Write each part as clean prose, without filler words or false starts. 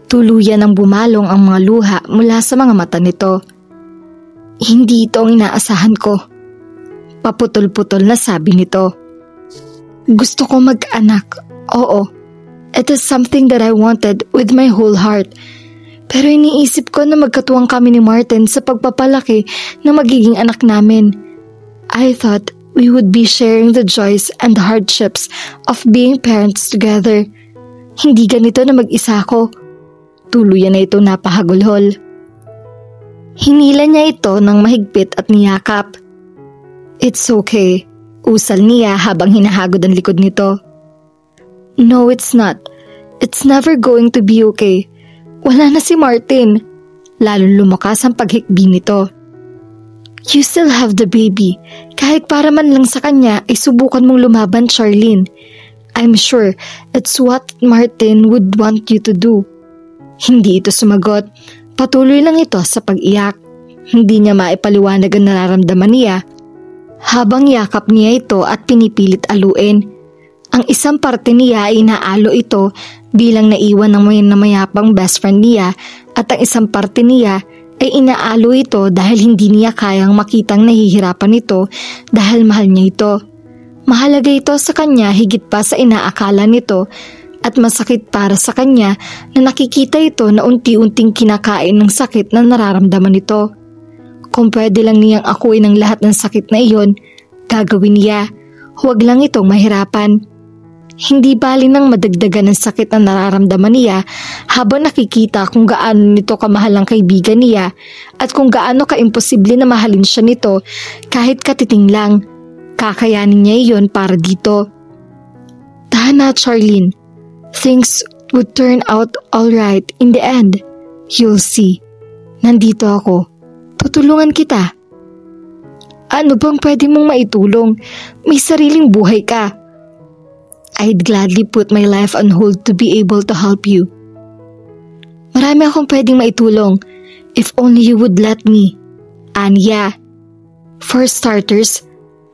Tuluyan ang bumalong ang mga luha mula sa mga mata nito. Hindi ito ang inaasahan ko. Paputol-putol na sabi nito. Gusto ko mag-anak, oo. It is something that I wanted with my whole heart. Pero iniisip ko na magkatuwang kami ni Martin sa pagpapalaki ng magiging anak namin. I thought we would be sharing the joys and hardships of being parents together. Hindi ganito na mag-isa ko. Tuluyan na ito napahagulhol. Hinila niya ito ng mahigpit at niyakap. It's okay, usal niya habang hinahagod ang likod nito. No, it's not. It's never going to be okay. Wala na si Martin. Lalong lumakas ang paghikbi nito. You still have the baby. Kahit para man lang sa kanya ay subukan mong lumaban, Charlene. I'm sure it's what Martin would want you to do. Hindi ito sumagot. Patuloy lang ito sa pag-iyak. Hindi niya maipaliwanag ang nararamdaman niya habang yakap niya ito at pinipilit aluin. Ang isang parte niya ay inaalo ito bilang naiwan ng mayapang best friend niya at ang isang parte niya ay inaalo ito dahil hindi niya kayang makitang nahihirapan ito dahil mahal niya ito. Mahalaga ito sa kanya higit pa sa inaakala nito at masakit para sa kanya na nakikita ito na unti-unting kinakain ng sakit na nararamdaman nito. Kung pwede lang niyang akuin ang lahat ng sakit na iyon, gagawin niya. Huwag lang itong mahirapan. Hindi bali nang madagdagan ng sakit na nararamdaman niya habang nakikita kung gaano nito kamahal ang kaibigan niya at kung gaano kaimposible na mahalin siya nito kahit katiting lang. Kakayanin niya iyon para dito. Tahan na, Charlene. Things would turn out alright in the end. You'll see. Nandito ako. Tutulungan kita. Ano bang pwede mong maitulong? May sariling buhay ka. I'd gladly put my life on hold to be able to help you. Marami akong pwedeng maitulong if only you would let me. And yeah, for starters,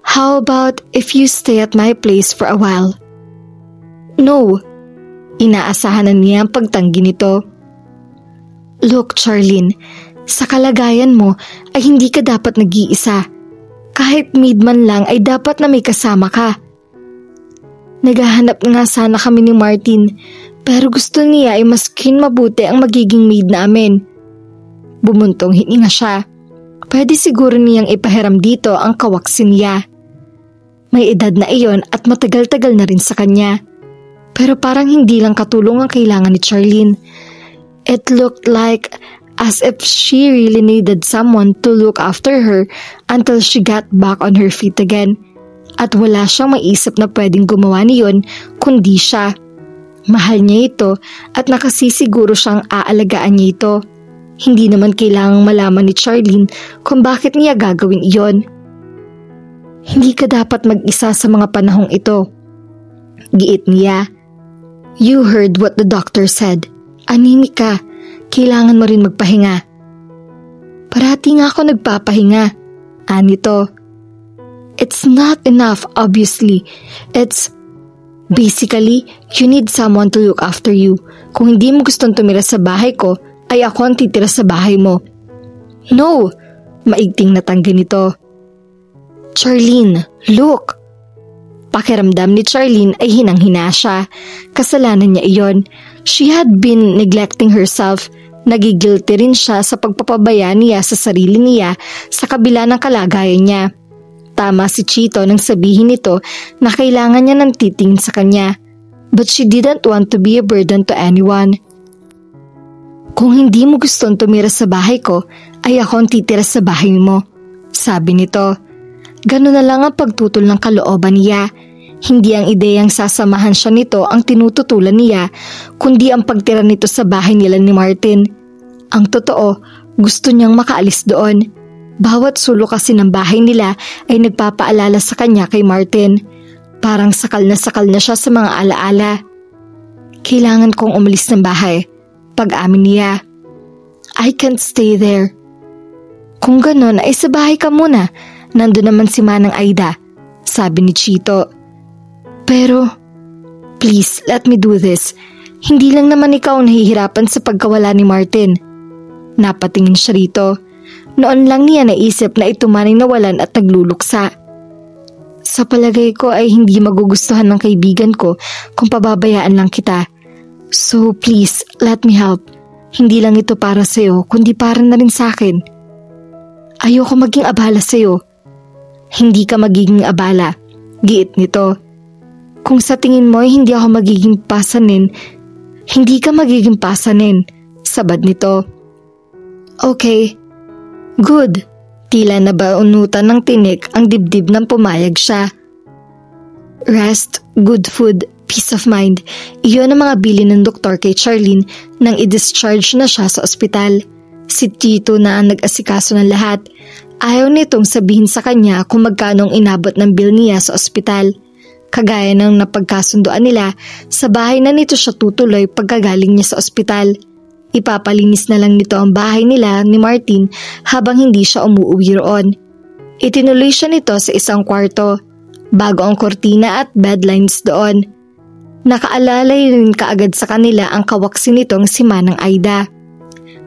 how about if you stay at my place for a while? No. Inaasahan na niya ang pagtanggi nito. Look, Charlene, sa kalagayan mo ay hindi ka dapat nag-iisa. Kahit maid man lang ay dapat na may kasama ka. Naghahanap nga sana kami ni Martin pero gusto niya ay maskin mabuti ang magiging maid namin. Bumuntong hininga siya. Pwede siguro niyang ipahiram dito ang kawaksin niya. May edad na iyon at matagal-tagal na rin sa kanya. Pero parang hindi lang katulong ang kailangan ni Charlene. It looked like as if she really needed someone to look after her until she got back on her feet again. At wala siyang maisip na pwedeng gumawa niyon kundi siya. Mahal niya ito at nakasisiguro siyang aalagaan niya ito. Hindi naman kailangang malaman ni Charlene kung bakit niya gagawin iyon. Hindi ka dapat mag-isa sa mga panahong ito. Giit niya. You heard what the doctor said. Anemic ka. Kailangan mo rin magpahinga. Parati nga ako nagpapahinga. Anito. It's not enough, obviously. It's basically, you need someone to look after you. Kung hindi mo gustong tumira sa bahay ko, ay ako ang titira sa bahay mo. No! Maigting natanggi nito. Charlene, look! Pakiramdam ni Charlene ay hinang-hina siya. Kasalanan niya iyon. She had been neglecting herself. Nagigilty rin siya sa pagpapabaya niya sa sarili niya sa kabila ng kalagayan niya. Tama si Chito nang sabihin nito na kailangan niya ng titingin sa kanya. But she didn't want to be a burden to anyone. Kung hindi mo gustong tumira sa bahay ko, ay ako ang titira sa bahay mo. Sabi nito. Gano'n na lang ang pagtutol ng kalooban niya. Hindi ang ideyang sasamahan siya nito ang tinututulan niya, kundi ang pagtira nito sa bahay nila ni Martin. Ang totoo, gusto niyang makaalis doon. Bawat sulok kasi ng bahay nila ay nagpapaalala sa kanya kay Martin. Parang sakal na siya sa mga alaala. Kailangan kong umalis ng bahay. Pag-amin niya. I can't stay there. Kung ganon ay sa bahay ka muna. Nandun naman si Manang Aida, sabi ni Chito. Pero, please let me do this. Hindi lang naman ikaw ang nahihirapan sa pagkawala ni Martin. Napatingin siya rito. Noon lang niya naisip na ito man ay nawalan at nagluluksa. Sa palagay ko ay hindi magugustuhan ng kaibigan ko kung pababayaan lang kita. So please, let me help. Hindi lang ito para sa'yo, kundi para na rin sa akin. Ayoko maging abala sa'yo. Hindi ka magiging abala. Giit nito. Kung sa tingin mo ay hindi ako magiging pasanin, hindi ka magiging pasanin. Sabad nito. Okay. Good. Tila nabaunutan ng tinik ang dibdib nang pumayag siya. Rest, good food, peace of mind. Iyon ang mga bilin ng doktor kay Charlene nang i-discharge na siya sa ospital. Si Tito na ang nag-asikaso ng lahat. Ayaw nitong sabihin sa kanya kung magkano ang inabot ng bill niya sa ospital. Kagaya ng napagkasunduan nila, sa bahay na nito siya tutuloy pagkagaling niya sa ospital. Ipapalinis na lang nito ang bahay nila ni Martin habang hindi siya umuwi roon. Itinuloy siya nito sa isang kwarto, bago ang kortina at bedlines doon. Nakaalalay rin kaagad sa kanila ang kawaksi nitong si Manang Aida.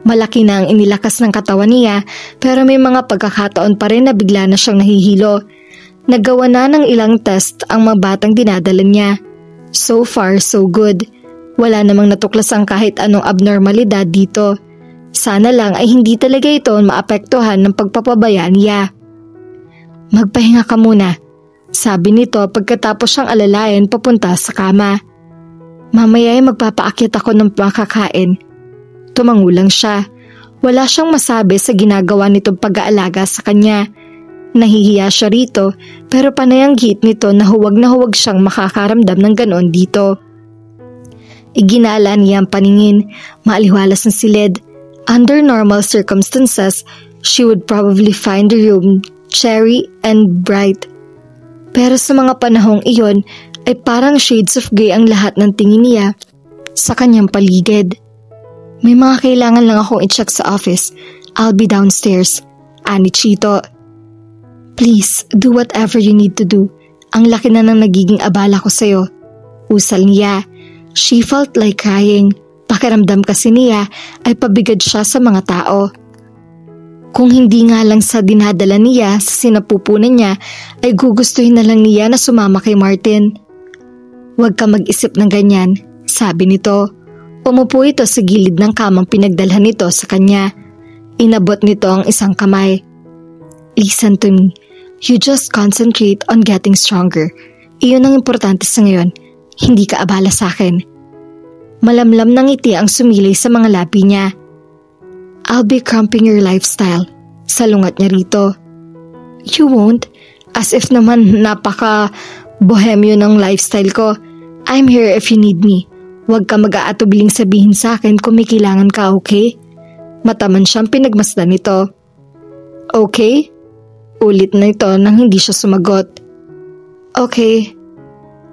Malaki na ang inilakas ng katawan niya pero may mga pagkakataon pa rin na bigla na siyang nahihilo. Nagawa na ng ilang test ang mga batang dinadala niya. So far, so good. Wala namang natuklasang kahit anong abnormalidad dito. Sana lang ay hindi talaga ito maapektuhan ng pagpapabaya niya. Magpahinga ka muna, sabi nito pagkatapos siyang alalayan papunta sa kama. Mamaya ay magpapaakyat ako ng makakain. Tumangulang siya. Wala siyang masabi sa ginagawa nitong pag-aalaga sa kanya. Nahihiya siya rito pero panay ang git nito na huwag siyang makakaramdam ng ganoon dito. Iginala niya ang paningin, maaliwalas ng silid. Under normal circumstances, she would probably find the room cheery and bright. Pero sa mga panahong iyon ay parang shades of gray ang lahat ng tingin niya sa kanyang paligid. May mga kailangan lang akong i-check sa office. I'll be downstairs. Ani Chito. Please, do whatever you need to do. Ang laki na ng nagiging abala ko sa'yo. Usal niya. She felt like crying. Pakiramdam kasi niya ay pabigad siya sa mga tao. Kung hindi nga lang sa dinadala niya sa sinapupunan niya ay gugustuhin na lang niya na sumama kay Martin. Huwag ka mag-isip ng ganyan, sabi nito. Umupo ito sa gilid ng kamang pinagdalhan nito sa kanya. Inabot nito ang isang kamay. Listen to me. You just concentrate on getting stronger. Iyon ang importante sa ngayon. Hindi ka abala sa akin. Malamlam ng ngiti ang sumilay sa mga labi niya. I'll be cramping your lifestyle. Salungat niya rito. You won't? As if naman napaka-bohemyo ng lifestyle ko. I'm here if you need me. Huwag ka mag-aatubiling sabihin sa akin kung may kailangan ka, okay? Mataman siyang pinagmasdan nito. Okay? Ulit na ito nang hindi siya sumagot. Okay.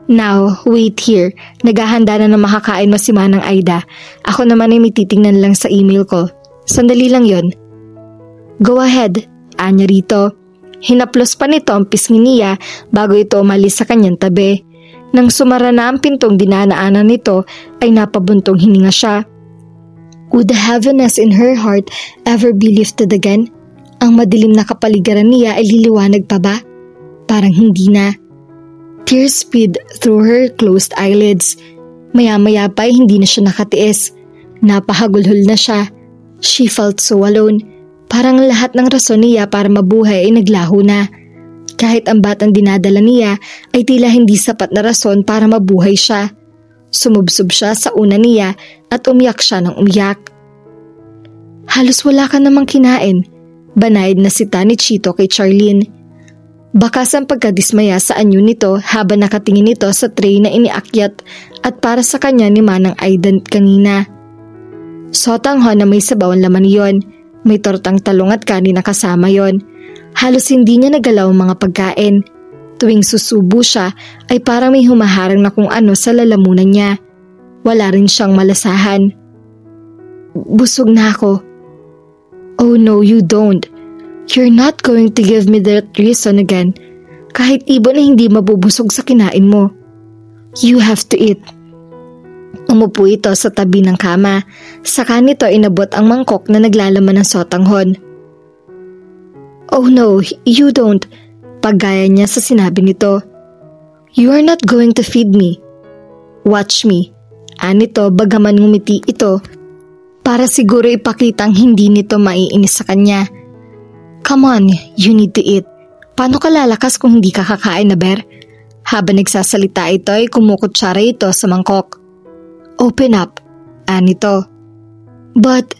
Now, wait here. Naghahanda na makakain mo si Manang Aida. Ako naman ay may titingnan lang sa email ko. Sandali lang yon. Go ahead, anya rito. Hinaplos pa nito ang pisngi niya bago ito umalis sa kanyang tabi. Nang sumara na ang pintong dinanaanan nito ay napabuntong hininga siya. Would the heaviness in her heart ever be lifted again? Ang madilim na kapaligiran niya ay liliwanag pa ba? Parang hindi na. Tears speed through her closed eyelids. Maya-maya pa ay hindi na siya nakatiis. Napahagulhol na siya. She felt so alone. Parang lahat ng rason niya para mabuhay ay naglaho na. Kahit ang batang dinadala niya ay tila hindi sapat na rason para mabuhay siya. Sumubsob siya sa una niya at umiyak siya ng umiyak. Halos wala ka namang kinain. Banayad na sita ni Chito kay Charlene. Bakas ang pagkadismaya sa anyo nito habang nakatingin ito sa tray na iniakyat at para sa kanya ni Manang Aidan kanina. Sotangho na may sabaw ang laman yon. May tortang talong at kanin na kasama yon. Halos hindi niya nagalaw ang mga pagkain. Tuwing susubo siya ay parang may humaharang na kung ano sa lalamunan niya. Wala rin siyang malasahan. Busog na ako. Oh no, you don't. You're not going to give me that reason again. Kahit ibon na hindi mabubusog sa kinain mo. You have to eat. Umupo ito sa tabi ng kama, saka nito inabot ang mangkok na naglalaman ng sotanghon. "Oh no, you don't," paggaya niya sa sinabi nito. "You are not going to feed me. Watch me." Anito bagaman ngumiti ito para siguro ipakitang hindi nito maiinis sa kanya. "Come on, you need to eat. Paano ka lalakas kung hindi ka kakain na, Ber?" Habang nagsasalita ito ay kumukutsara ito sa mangkok. "Open up," anito. "But..."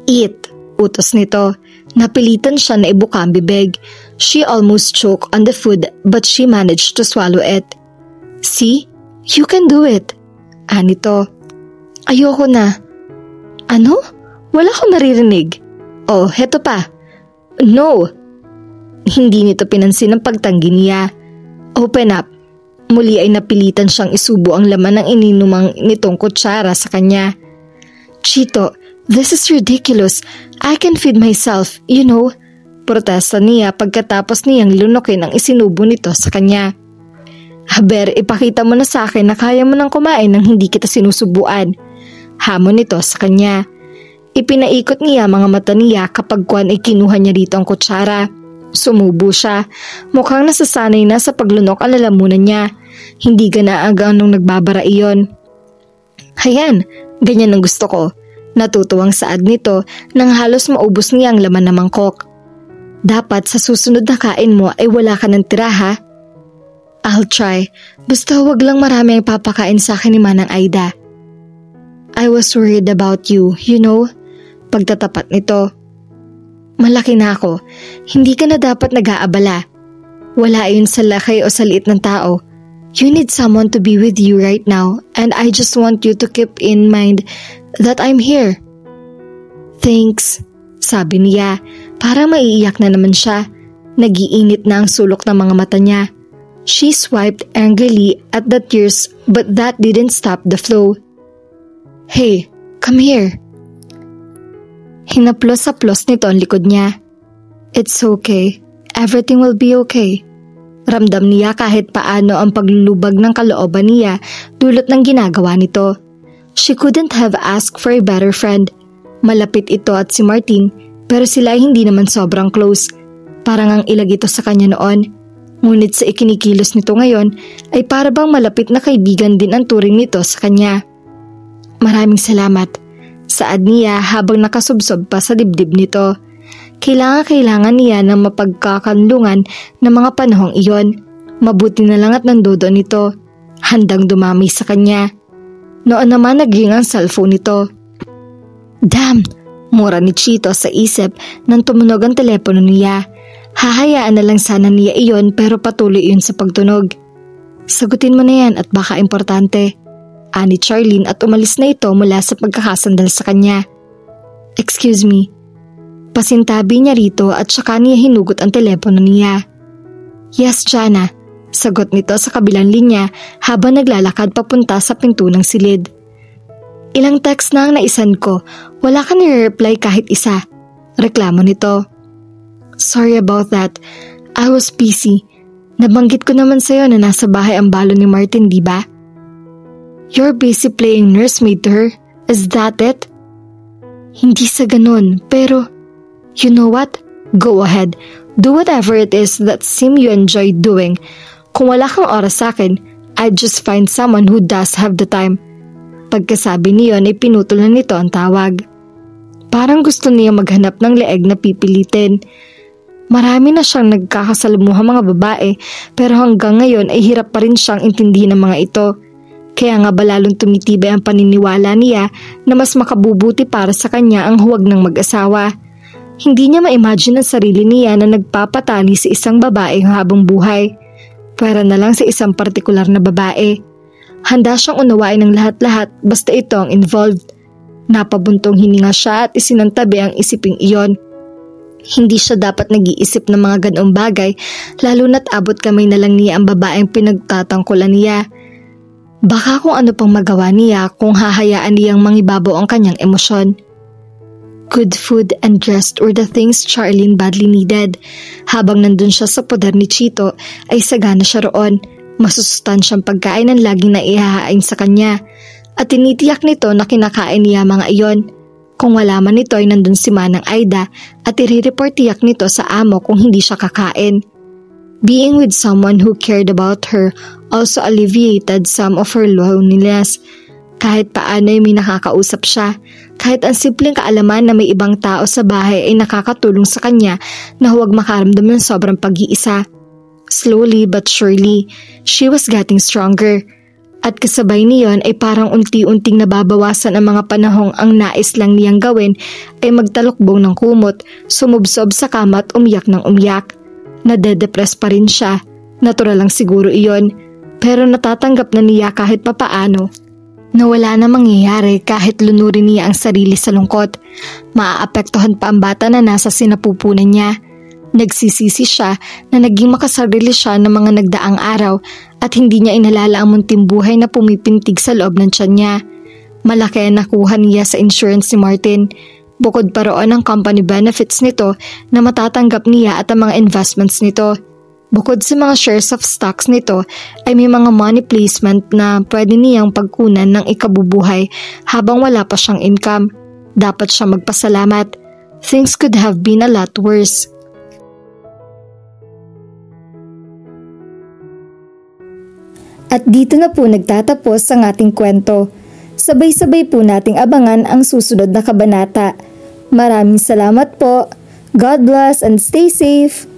"Eat," utos nito. Napilitan siya na ibuka ang bibig. She almost choked on the food but she managed to swallow it. "See? You can do it," anito. "Ayoko na." "Ano? Wala akong naririnig." "Oh, heto pa." "No." Hindi nito pinansin ang pagtanggi niya. "Open up." Muli ay napilitan siyang isubo ang laman ng ininumang nitong kutsara sa kanya. "Chito, this is ridiculous. I can feed myself, you know." Protesta niya pagkatapos niyang lunukin ang isinubo nito sa kanya. "Haber, ipakita mo na sa akin na kaya mo nang kumain nang hindi kita sinusubuan." Hamon nito sa kanya. Ipinaikot niya mga mata niya kapag kuwan ay kinuha niya rito ang kutsara. Sumubo siya. Mukhang nasasanay na sa paglunok ang lalamunan niya. Hindi ganaagang nung nagbabara iyon. "Hayan, ganyan ang gusto ko." Natutuwang saad nito nang halos maubos niya ang laman ng mangkok. "Dapat sa susunod na kain mo ay wala ka ng tira, ha?" "I'll try. Basta wag lang marami ang papakain sa akin ni Manang Aida." "I was worried about you, you know." Pagtatapat nito. "Malaki na ako. Hindi ka na dapat nag-aabala. Wala yun sa laki o sa liit ng tao. You need someone to be with you right now and I just want you to keep in mind that I'm here." "Thanks," sabi niya. Parang maiiyak na naman siya. Nagiinit na ang sulok ng mga mata niya. She swiped angrily at the tears but that didn't stop the flow. "Hey, come here." Hinaplos-saplos nito ang likod niya. "It's okay. Everything will be okay." Ramdam niya kahit paano ang paglulubag ng kalooban niya dulot ng ginagawa nito. She couldn't have asked for a better friend. Malapit ito at si Martin pero sila ay hindi naman sobrang close. Parang ang ilag ito sa kanya noon. Ngunit sa ikinikilos nito ngayon ay para bang malapit na kaibigan din ang turing nito sa kanya. "Maraming salamat," saad niya habang nakasubsob pa sa dibdib nito. Kailangan niya ng mapagkakanlungan ng mga panahong iyon. Mabuti na lang at nandodo nito. Handang dumamay sa kanya. Noon naman naging ang cellphone nito. "Damn!" Mura ni Chito sa isip nang tumunog ang telepono niya. Hahayaan na lang sana niya iyon pero patuloy iyon sa pagtunog. "Sagutin mo na yan at baka importante." Ani Charlene at umalis na ito mula sa pagkakasandal sa kanya. "Excuse me." Pasintabi niya rito at saka niya hinugot ang telepono niya. "Yes, Jana," sagot nito sa kabilang linya habang naglalakad papunta sa pinto ng silid. "Ilang text na ang naisan ko, wala ka nire-reply kahit isa." Reklamo nito. "Sorry about that. I was busy. Nabanggit ko naman sa'yo na nasa bahay ang balo ni Martin, di ba?" "You're busy playing nursemaid to her. Is that it?" "Hindi sa ganun, pero you know what? Go ahead. Do whatever it is that you enjoy doing. Kung wala kang oras sa akin, I'd just find someone who does have the time." Pagkasabi niyon ay pinutol na nito ang tawag. Parang gusto niya maghanap ng leeg na pipilitin. Marami na siyang nagkakasalamuhang mga babae pero hanggang ngayon ay hirap pa rin siyang intindihin ng mga ito. Kaya nga ba lalong tumitibay ang paniniwala niya na mas makabubuti para sa kanya ang huwag ng mag-asawa. Hindi niya ma-imagine ang sarili niya na nagpapatali sa isang babae habang buhay. Pwera na lang sa isang partikular na babae. Handa siyang unawain ng lahat-lahat basta ito ang involved. Napabuntong hininga siya at isinantabi ang isiping iyon. Hindi siya dapat nag-iisip ng mga ganoong bagay lalo na't abot kamay na lang niya ang babaeng pinagtatangkulan niya. Baka kung ano pang magawa niya kung hahayaan niyang mangibabaw ang kanyang emosyon. Good food and rest were the things Charlene badly needed. Habang nandun siya sa poder ni Chito ay sagana siya roon. Masusustansyang pagkain ang laging naihahain sa kanya. at tinitiyak nito na kinakain niya mga iyon. Kung wala man ito ay nandun si Manang Aida at i-report tiyak nito sa amo kung hindi siya kakain. Being with someone who cared about her also alleviated some of her loneliness. Kahit paano ay may nakakausap siya, kahit ang simpleng kaalaman na may ibang tao sa bahay ay nakakatulong sa kanya na huwag makaramdam ng sobrang pag-iisa. Slowly but surely, she was getting stronger. At kasabay niyon ay parang unti-unting nababawasan ang mga panahong ang nais lang niyang gawin ay magtalukbong ng kumot, sumubsob sa kama at umiyak ng umiyak. Nade-depress pa rin siya, natural lang siguro iyon, pero natatanggap na niya kahit papaano na wala na mangyayari kahit lunurin niya ang sarili sa lungkot. Maaapektuhan pa ang bata na nasa sinapupunan niya. Nagsisisi siya na naging makasarili siya ng mga nagdaang araw at hindi niya inalala ang munting buhay na pumipintig sa loob ng tiyan niya. Malaki ang nakuha niya sa insurance ni Martin. Bukod pa roon ang company benefits nito na matatanggap niya at ang mga investments nito. Bukod sa mga shares of stocks nito ay may mga money placement na pwede niyang pagkunan ng ikabubuhay habang wala pa siyang income. Dapat siya magpasalamat. Things could have been a lot worse. At dito na po nagtatapos ang ating kwento. Sabay-sabay po nating abangan ang susunod na kabanata. Maraming salamat po. God bless and stay safe.